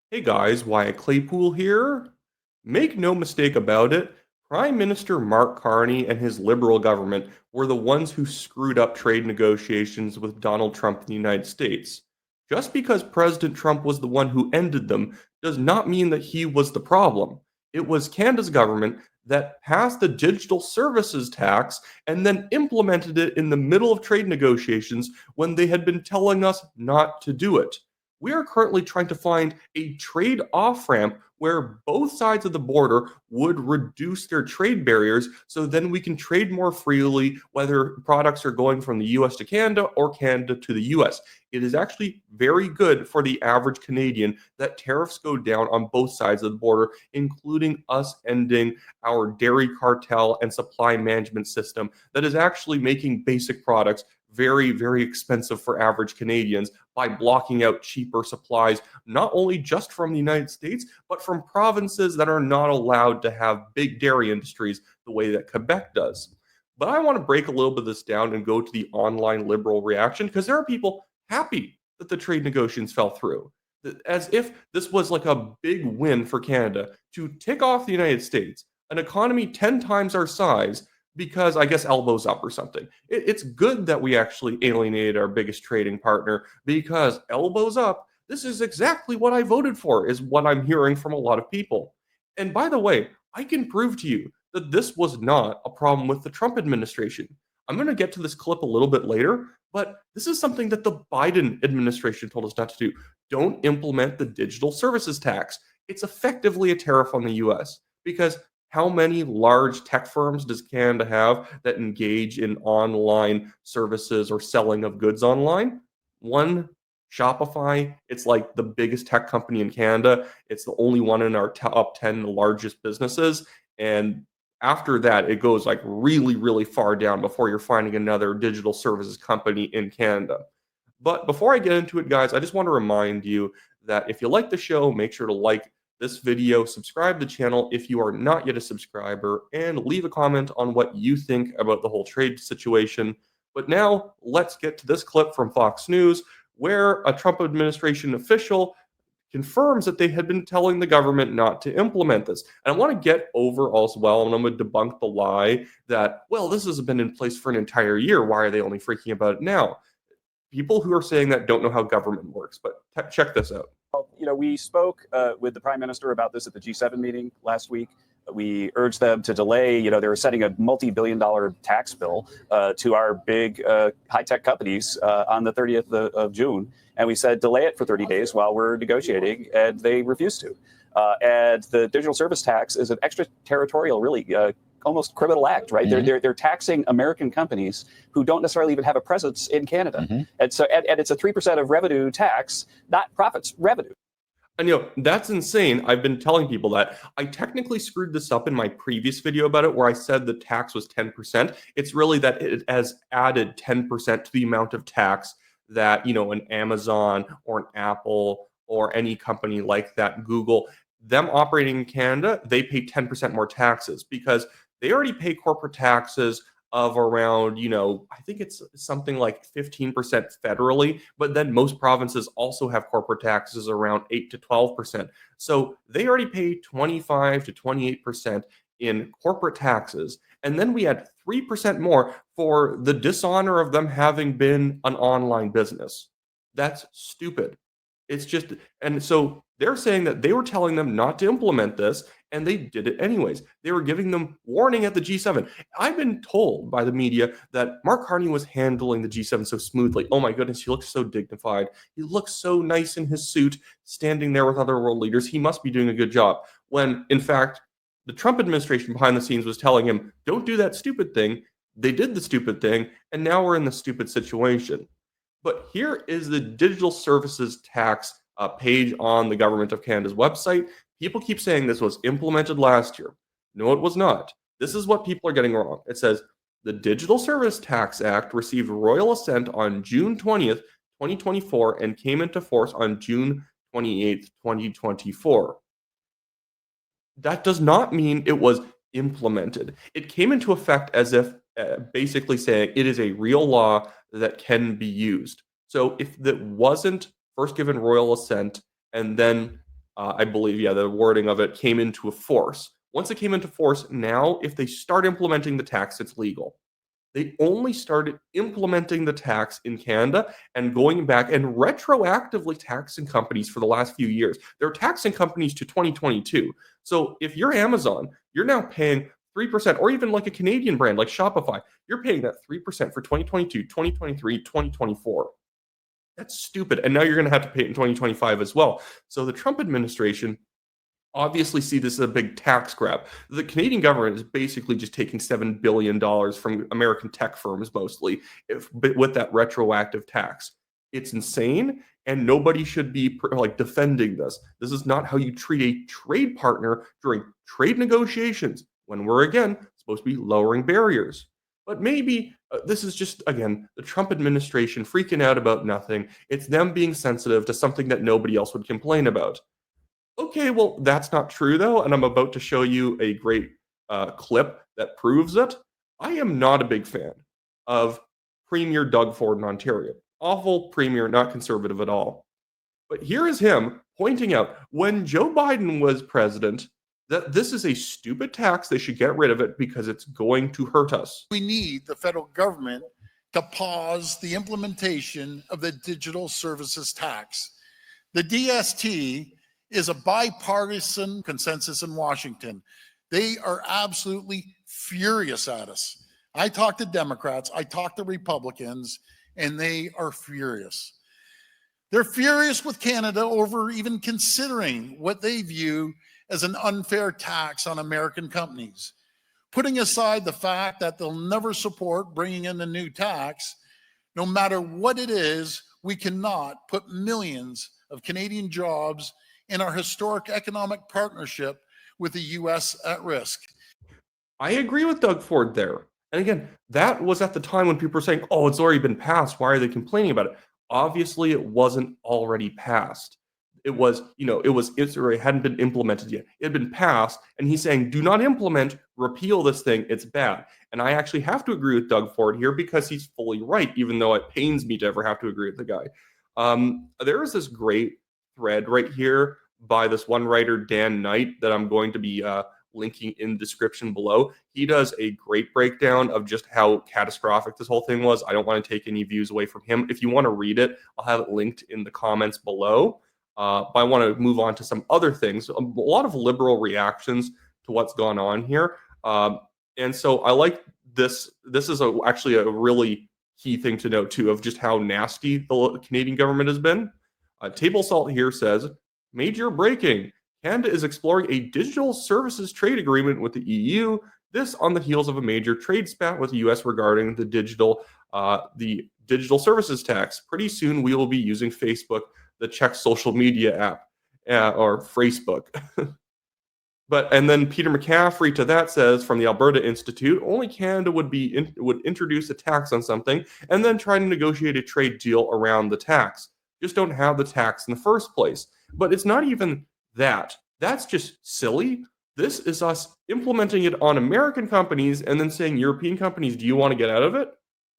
Hey guys, Wyatt Claypool here. Make no mistake about it, Prime Minister Mark Carney and his liberal government were the ones who screwed up trade negotiations with Donald Trump in the United States. Just because President Trump was the one who ended them does not mean that he was the problem. It was Canada's government that passed the digital services tax and then implemented it in the middle of trade negotiations when they had been telling us not to do it. We are currently trying to find a trade off ramp where both sides of the border would reduce their trade barriers so then we can trade more freely, whether products are going from the US to Canada or Canada to the US. It is actually very good for the average Canadian that tariffs go down on both sides of the border, including us ending our dairy cartel and supply management system that is actually making basic products very, very expensive for average Canadians by blocking out cheaper supplies, not only just from the United States, but from provinces that are not allowed to have big dairy industries the way that Quebec does. But I want to break a little bit of this down and go to the online liberal reaction because there are people happy that the trade negotiations fell through. As if this was like a big win for Canada to tick off the United States, an economy 10 times our size, because I guess elbows up or something. It's good that we actually alienated our biggest trading partner because elbows up, this is exactly what I voted for, is what I'm hearing from a lot of people. And by the way, I can prove to you that this was not a problem with the Trump administration. I'm going to get to this clip a little bit later, but this is something that the Biden administration told us not to do. Don't implement the digital services tax. It's effectively a tariff on the US because how many large tech firms does Canada have that engage in online services or selling of goods online? One, Shopify. It's like the biggest tech company in Canada. It's the only one in our top 10 largest businesses. And after that, it goes like really, really far down before you're finding another digital services company in Canada. But before I get into it, guys, I just want to remind you that if you like the show, make sure to like this video, subscribe to the channel if you are not yet a subscriber, and leave a comment on what you think about the whole trade situation. But now, let's get to this clip from Fox News, where a Trump administration official confirms that they had been telling the government not to implement this. And I want to get over as well, and I'm going to debunk the lie that, well, this has been in place for an entire year. Why are they only freaking about it now? People who are saying that don't know how government works, but check this out. We spoke with the Prime Minister about this at the G7 meeting last week. We urged them to delay. They were setting a multi-billion-dollar tax bill to our big high-tech companies on the 30th of June. And we said, delay it for 30 days while we're negotiating, and they refused to. And the digital service tax is an extraterritorial, really almost criminal act, right? Mm-hmm. They're taxing American companies who don't necessarily even have a presence in Canada. Mm-hmm. And so, and it's a 3% of revenue tax, not profits, revenue. And that's insane. I've been telling people that. I technically screwed this up in my previous video about it where I said the tax was 10%. It's really that it has added 10% to the amount of tax that, an Amazon or an Apple or any company like that, Google, them operating in Canada, they pay 10% more taxes because they already pay corporate taxes of around, I think it's something like 15% federally, but then most provinces also have corporate taxes around 8 to 12%. So they already pay 25 to 28% in corporate taxes. And then we had 3% more for the dishonor of them having been an online business. That's stupid. It's just, and so they're saying that they were telling them not to implement this, and they did it anyways. They were giving them warning at the G7. I've been told by the media that Mark Carney was handling the G7 so smoothly. Oh my goodness, he looks so dignified. He looks so nice in his suit, standing there with other world leaders. He must be doing a good job. When, in fact, the Trump administration behind the scenes was telling him, don't do that stupid thing. They did the stupid thing, and now we're in the stupid situation. But here is the digital services tax page on the Government of Canada's website. People keep saying this was implemented last year. No, it was not. This is what people are getting wrong. It says the Digital Service Tax Act received royal assent on June 20th, 2024, and came into force on June 28th, 2024. That does not mean it was implemented. It came into effect as if basically saying it is a real law that can be used. So if that wasn't first given royal assent and then I believe, yeah, the wording of it came into force. Once it came into force, now if they start implementing the tax, it's legal. They only started implementing the tax in Canada and going back and retroactively taxing companies for the last few years. They're taxing companies to 2022. So if you're Amazon, you're now paying 3%, or even like a Canadian brand like Shopify, you're paying that 3% for 2022, 2023, 2024. That's stupid. And now you're going to have to pay it in 2025 as well. So the Trump administration obviously see this as a big tax grab. The Canadian government is basically just taking $7 billion from American tech firms mostly, but with that retroactive tax. It's insane, and nobody should be like defending this. This is not how you treat a trade partner during trade negotiations when we're, again, supposed to be lowering barriers. But maybe this is just, again, the Trump administration freaking out about nothing. It's them being sensitive to something that nobody else would complain about. Okay, well, that's not true, though, and I'm about to show you a great clip that proves it. I am not a big fan of Premier Doug Ford in Ontario. Awful premier, not conservative at all. But here is him pointing out when Joe Biden was president that this is a stupid tax. They should get rid of it because it's going to hurt us. We need the federal government to pause the implementation of the digital services tax. The DST is a bipartisan consensus in Washington. They are absolutely furious at us. I talk to Democrats, I talk to Republicans, and they are furious. They're furious with Canada over even considering what they view as an unfair tax on American companies. Putting aside the fact that they'll never support bringing in a new tax, no matter what it is, we cannot put millions of Canadian jobs in our historic economic partnership with the U.S. at risk. I agree with Doug Ford there. And again, that was at the time when people were saying, oh, it's already been passed. Why are they complaining about it? Obviously, it wasn't already passed. It was, it hadn't been implemented yet. It had been passed, and he's saying, do not implement, repeal this thing, it's bad. And I actually have to agree with Doug Ford here because he's fully right, even though it pains me to ever have to agree with the guy. There is this great thread right here by this one writer, Dan Knight, that I'm going to be linking in the description below. He does a great breakdown of just how catastrophic this whole thing was. I don't want to take any views away from him. If you want to read it, I'll have it linked in the comments below. But I want to move on to some other things. A lot of liberal reactions to what's gone on here. And so I like this. This is actually a really key thing to note, too, of just how nasty the Canadian government has been. Table Salt here says, major breaking. Canada is exploring a digital services trade agreement with the EU. This on the heels of a major trade spat with the US regarding the digital services tax. Pretty soon we will be using Facebook, the Czech social media app, or Facebook. And then Peter McCaffrey to that says, from the Alberta Institute, only Canada would introduce a tax on something and then try to negotiate a trade deal around the tax. Just don't have the tax in the first place. But it's not even that. That's just silly. This is us implementing it on American companies and then saying, European companies, do you want to get out of it?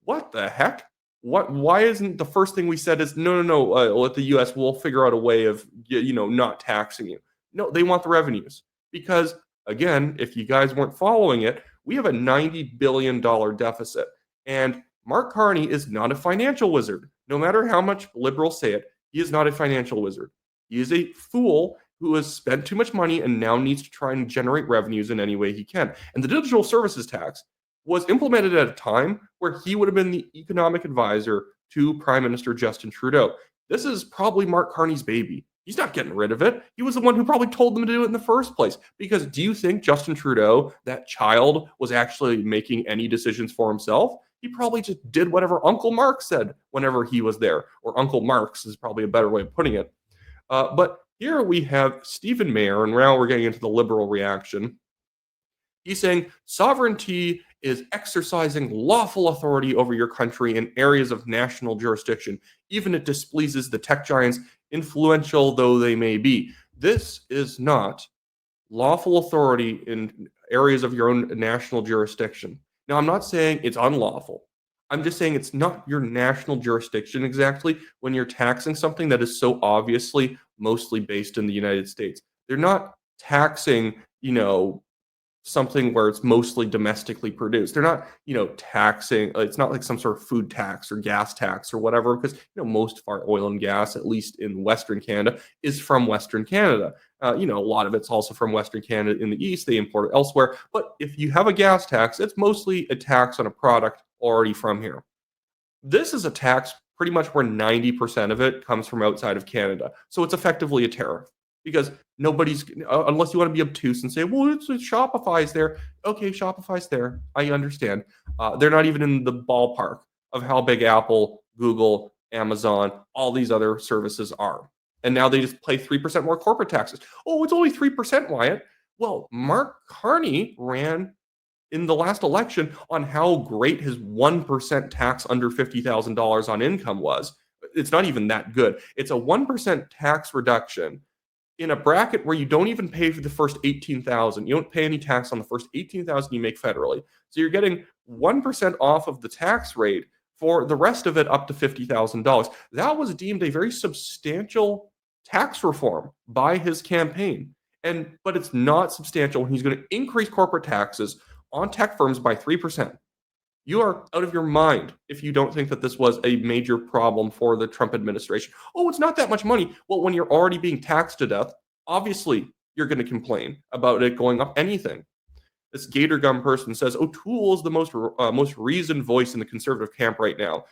What the heck? Why isn't the first thing we said is, no, let the US, we'll figure out a way of, not taxing you. No, they want the revenues. Because, again, if you guys weren't following it, we have a $90 billion deficit. And Mark Carney is not a financial wizard. No matter how much liberals say it, he is not a financial wizard. He is a fool who has spent too much money and now needs to try and generate revenues in any way he can. And the digital services tax was implemented at a time where he would have been the economic advisor to Prime Minister Justin Trudeau. This is probably Mark Carney's baby. He's not getting rid of it. He was the one who probably told them to do it in the first place. Because do you think Justin Trudeau, that child, was actually making any decisions for himself? He probably just did whatever Uncle Mark said whenever he was there. Or Uncle Mark's is probably a better way of putting it. But here we have Stephen Mayer, and now we're getting into the liberal reaction. He's saying sovereignty is exercising lawful authority over your country in areas of national jurisdiction, even if it displeases the tech giants, influential though they may be. This is not lawful authority in areas of your own national jurisdiction. Now, I'm not saying it's unlawful. I'm just saying it's not your national jurisdiction exactly when you're taxing something that is so obviously mostly based in the United States. They're not taxing, something where it's mostly domestically produced. They're not, taxing, it's not like some sort of food tax or gas tax or whatever, because, most of our oil and gas, at least in Western Canada, is from Western Canada. A lot of it's also from Western Canada in the East. They import it elsewhere. But if you have a gas tax, it's mostly a tax on a product already from here. This is a tax pretty much where 90% of it comes from outside of Canada. So it's effectively a tariff because nobody's, unless you want to be obtuse and say, well, it's Shopify's there. Okay, Shopify's there. I understand. They're not even in the ballpark of how big Apple, Google, Amazon, all these other services are. And now they just pay 3% more corporate taxes. Oh, it's only 3%, Wyatt. Well, Mark Carney ran in the last election on how great his 1% tax under $50,000 on income was. It's not even that good. It's a 1% tax reduction in a bracket where you don't even pay for the first 18,000. You don't pay any tax on the first 18,000 you make federally. So you're getting 1% off of the tax rate for the rest of it up to $50,000. That was deemed a very substantial tax reform by his campaign. But it's not substantial. He's going to increase corporate taxes on tech firms by 3%. You are out of your mind if you don't think that this was a major problem for the Trump administration. Oh, it's not that much money. Well, when you're already being taxed to death, obviously you're going to complain about it going up anything. This Gator Gum person says O'Toole is the most reasoned voice in the conservative camp right now.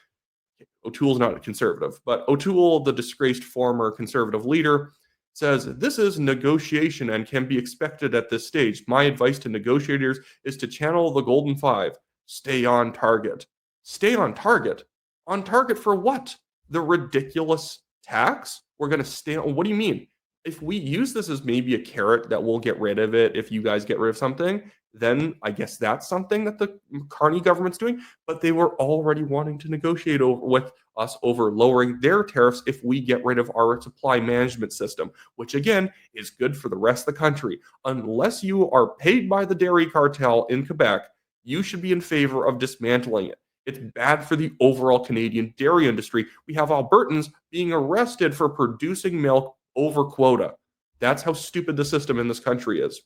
O'Toole's not a conservative, but O'Toole, the disgraced former conservative leader, says this is negotiation and can be expected at this stage. My advice to negotiators is to channel the golden five. Stay on target. Stay on target? On target for what? The ridiculous tax? We're going to stay on. What do you mean? If we use this as maybe a carrot that we'll get rid of it if you guys get rid of something, then I guess that's something that the Carney government's doing. But they were already wanting to negotiate with us over lowering their tariffs if we get rid of our supply management system, which again is good for the rest of the country. Unless you are paid by the dairy cartel in Quebec, you should be in favor of dismantling it. It's bad for the overall Canadian dairy industry. We have Albertans being arrested for producing milk over quota. That's how stupid the system in this country is.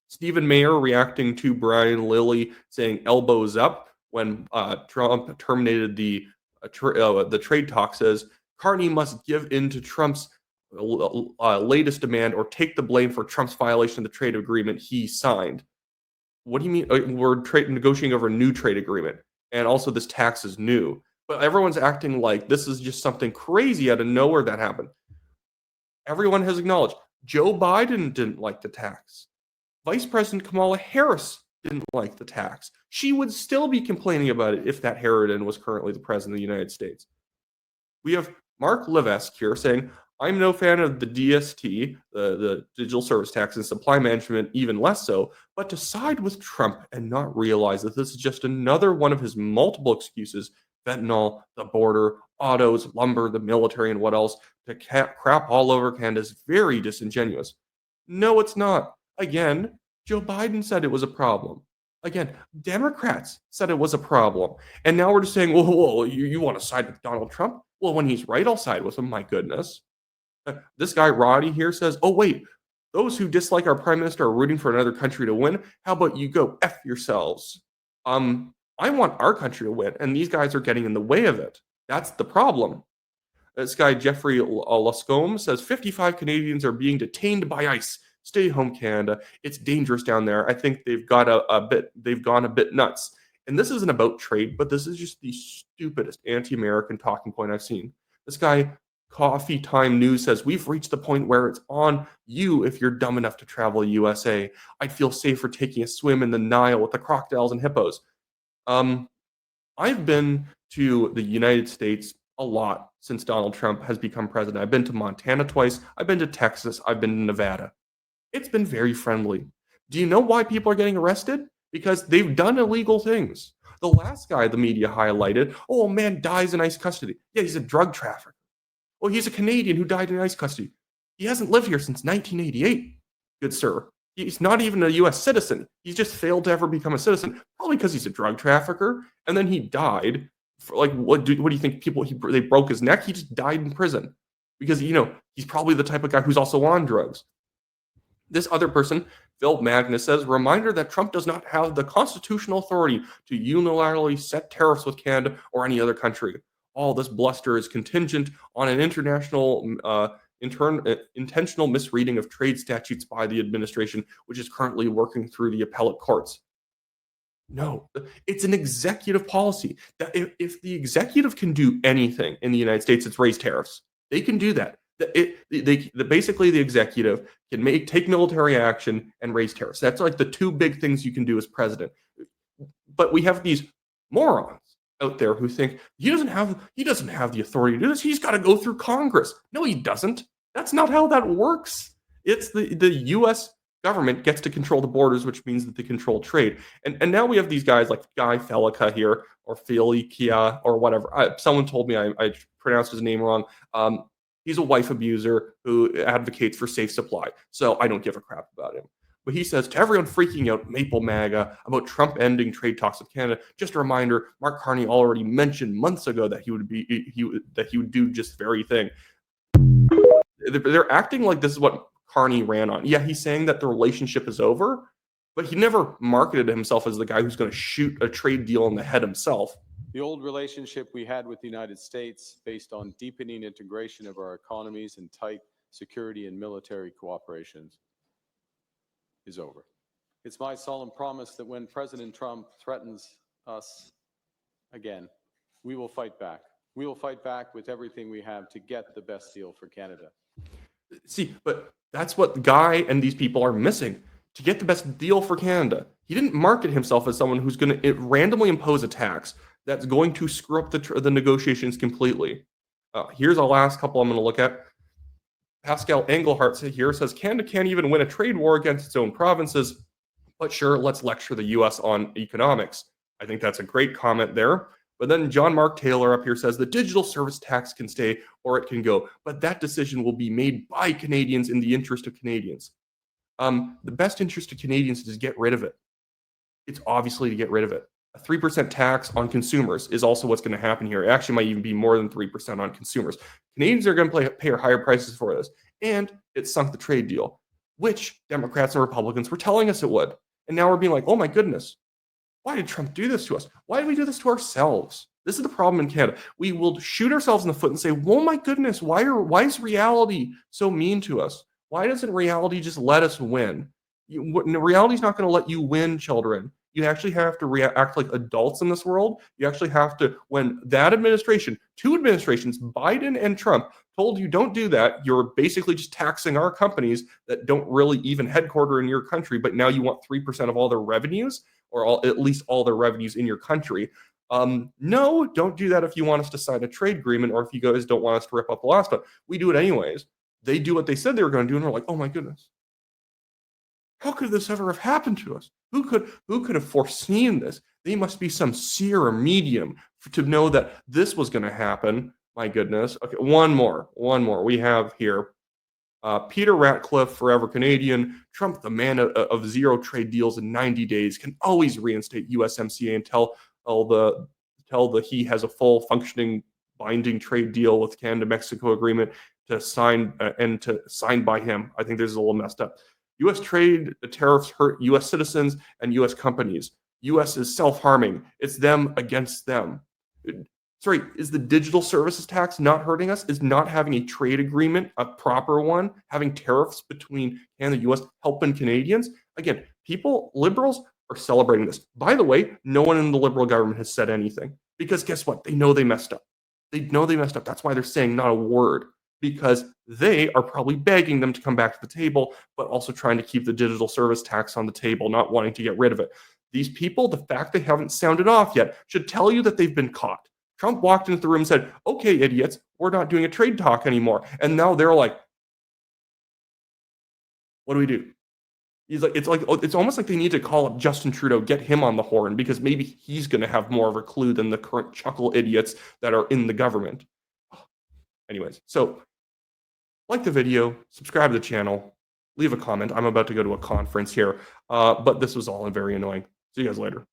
Stephen Mayer reacting to Brian Lilly saying elbows up when Trump terminated the trade talk, says Carney must give in to Trump's latest demand or take the blame for Trump's violation of the trade agreement he signed. What do you mean? We're negotiating over a new trade agreement, and also this tax is new. But everyone's acting like this is just something crazy out of nowhere that happened. Everyone has acknowledged Joe Biden didn't like the tax. Vice President Kamala Harris didn't like the tax. She would still be complaining about it if that Harridan was currently the president of the United States. We have Mark Levesque here saying, I'm no fan of the DST, the digital service tax, and supply management even less so, but to side with Trump and not realize that this is just another one of his multiple excuses, fentanyl, the border, autos, lumber, the military, and what else, to crap all over Canada is very disingenuous. No, it's not. Again, Joe Biden said it was a problem. Again, Democrats said it was a problem. And now we're just saying, whoa, you want to side with Donald Trump? Well, when he's right, I'll side with him. My goodness. This guy, Roddy, here says, oh, wait, those who dislike our prime minister are rooting for another country to win. How about you go F yourselves? I want our country to win, and these guys are getting in the way of it. That's the problem. This guy, Jeffrey Lascombe, says 55 Canadians are being detained by ICE. Stay home, Canada. It's dangerous down there. I think they've gone a bit nuts. And this isn't about trade, but this is just the stupidest anti-American talking point I've seen. This guy, Coffee Time News, says we've reached the point where it's on you if you're dumb enough to travel USA. I'd feel safer taking a swim in the Nile with the crocodiles and hippos. I've been to the United States a lot since Donald Trump has become president. I've been to Montana twice. I've been to Texas. I've been to Nevada. It's been very friendly. Do you know why people are getting arrested? Because they've done illegal things. The last guy the media highlighted, oh, a man dies in ICE custody. Yeah, he's a drug trafficker. Oh, he's a Canadian who died in ICE custody. He hasn't lived here since 1988, good sir. He's not even a U.S. citizen. He's just failed to ever become a citizen, probably because he's a drug trafficker. And then he died. For, like, what do you think? They broke his neck. He just died in prison. because, he's probably the type of guy who's also on drugs. This other person, Phil Magnus, says, reminder that Trump does not have the constitutional authority to unilaterally set tariffs with Canada or any other country. All this bluster is contingent on an intentional misreading of trade statutes by the administration, which is currently working through the appellate courts. No, it's an executive policy that if the executive can do anything in the United States, it's raise tariffs. They can do that. Basically, the executive can take military action and raise tariffs. That's like the two big things you can do as president. But we have these morons out there who think he doesn't have the authority to do this. He's got to go through Congress. No, he doesn't. That's not how that works. It's the U.S. government gets to control the borders, which means that they control trade. And now we have these guys like Guy Felica here, or Felicia, or whatever. Someone told me I pronounced his name wrong. He's a wife abuser who advocates for safe supply. So I don't give a crap about him. But he says, to everyone freaking out, Maple MAGA, about Trump ending trade talks with Canada, just a reminder, Mark Carney already mentioned months ago that he would do just the very thing. They're acting like this is what Carney ran on. Yeah, he's saying that the relationship is over, but he never marketed himself as the guy who's going to shoot a trade deal in the head himself. The old relationship we had with the United States, based on deepening integration of our economies and tight security and military cooperations, is over. It's my solemn promise that when President Trump threatens us again, we will fight back. We will fight back with everything we have to get the best deal for Canada. See, but that's what Guy and these people are missing. To get the best deal for Canada, he didn't market himself as someone who's going to randomly impose a tax that's going to screw up the negotiations completely. Here's a last couple I'm going to look at. Pascal Engelhardt here says Canada can't even win a trade war against its own provinces, but sure, let's lecture the U.S. on economics. I think that's a great comment there. But then John Mark Taylor up here says the digital service tax can stay or it can go, but that decision will be made by Canadians in the interest of Canadians. The best interest of Canadians is to get rid of it. It's obviously to get rid of it. A 3% tax on consumers is also what's going to happen here. It actually might even be more than 3% on consumers. Canadians are going to pay higher prices for this. And it sunk the trade deal, which Democrats and Republicans were telling us it would. And now we're being like, oh my goodness, why did Trump do this to us? Why did we do this to ourselves? This is the problem in Canada. We will shoot ourselves in the foot and say, oh my goodness, why is reality so mean to us? Why doesn't reality just let us win? Reality is not going to let you win, children. You actually have to act like adults in this world. You actually have to, when that administration, two administrations, Biden and Trump, told you don't do that, you're basically just taxing our companies that don't really even headquarter in your country, but now you want 3% of all their revenues, or at least all their revenues in your country. No, don't do that if you want us to sign a trade agreement, or if you guys don't want us to rip up Alaska. We do it anyways. They do what they said they were going to do, and we're like, oh my goodness. How could this ever have happened to us? Who could have foreseen this? They must be some seer or medium to know that this was going to happen. My goodness. Okay, one more. We have here Peter Ratcliffe, forever Canadian. Trump, the man of zero trade deals in 90 days, can always reinstate USMCA and tell the he has a full functioning binding trade deal with Canada-Mexico agreement to sign and to sign by him. I think this is a little messed up. U.S. trade tariffs hurt U.S. citizens and U.S. companies. U.S. is self-harming. It's them against them. Sorry, is the digital services tax not hurting us? Is not having a trade agreement, a proper one, having tariffs between Canada and the U.S. helping Canadians? Again, liberals are celebrating this. By the way, no one in the liberal government has said anything because guess what? They know they messed up. That's why they're saying not a word, because they are probably begging them to come back to the table, but also trying to keep the digital service tax on the table, not wanting to get rid of it. These people, the fact they haven't sounded off yet, should tell you that they've been caught. Trump walked into the room and said, okay, idiots, we're not doing a trade talk anymore. And now they're like, what do we do? It's almost like they need to call up Justin Trudeau, get him on the horn, because maybe he's going to have more of a clue than the current chuckle idiots that are in the government. Anyways, so like the video, subscribe to the channel, leave a comment. I'm about to go to a conference here, but this was all very annoying. See you guys later.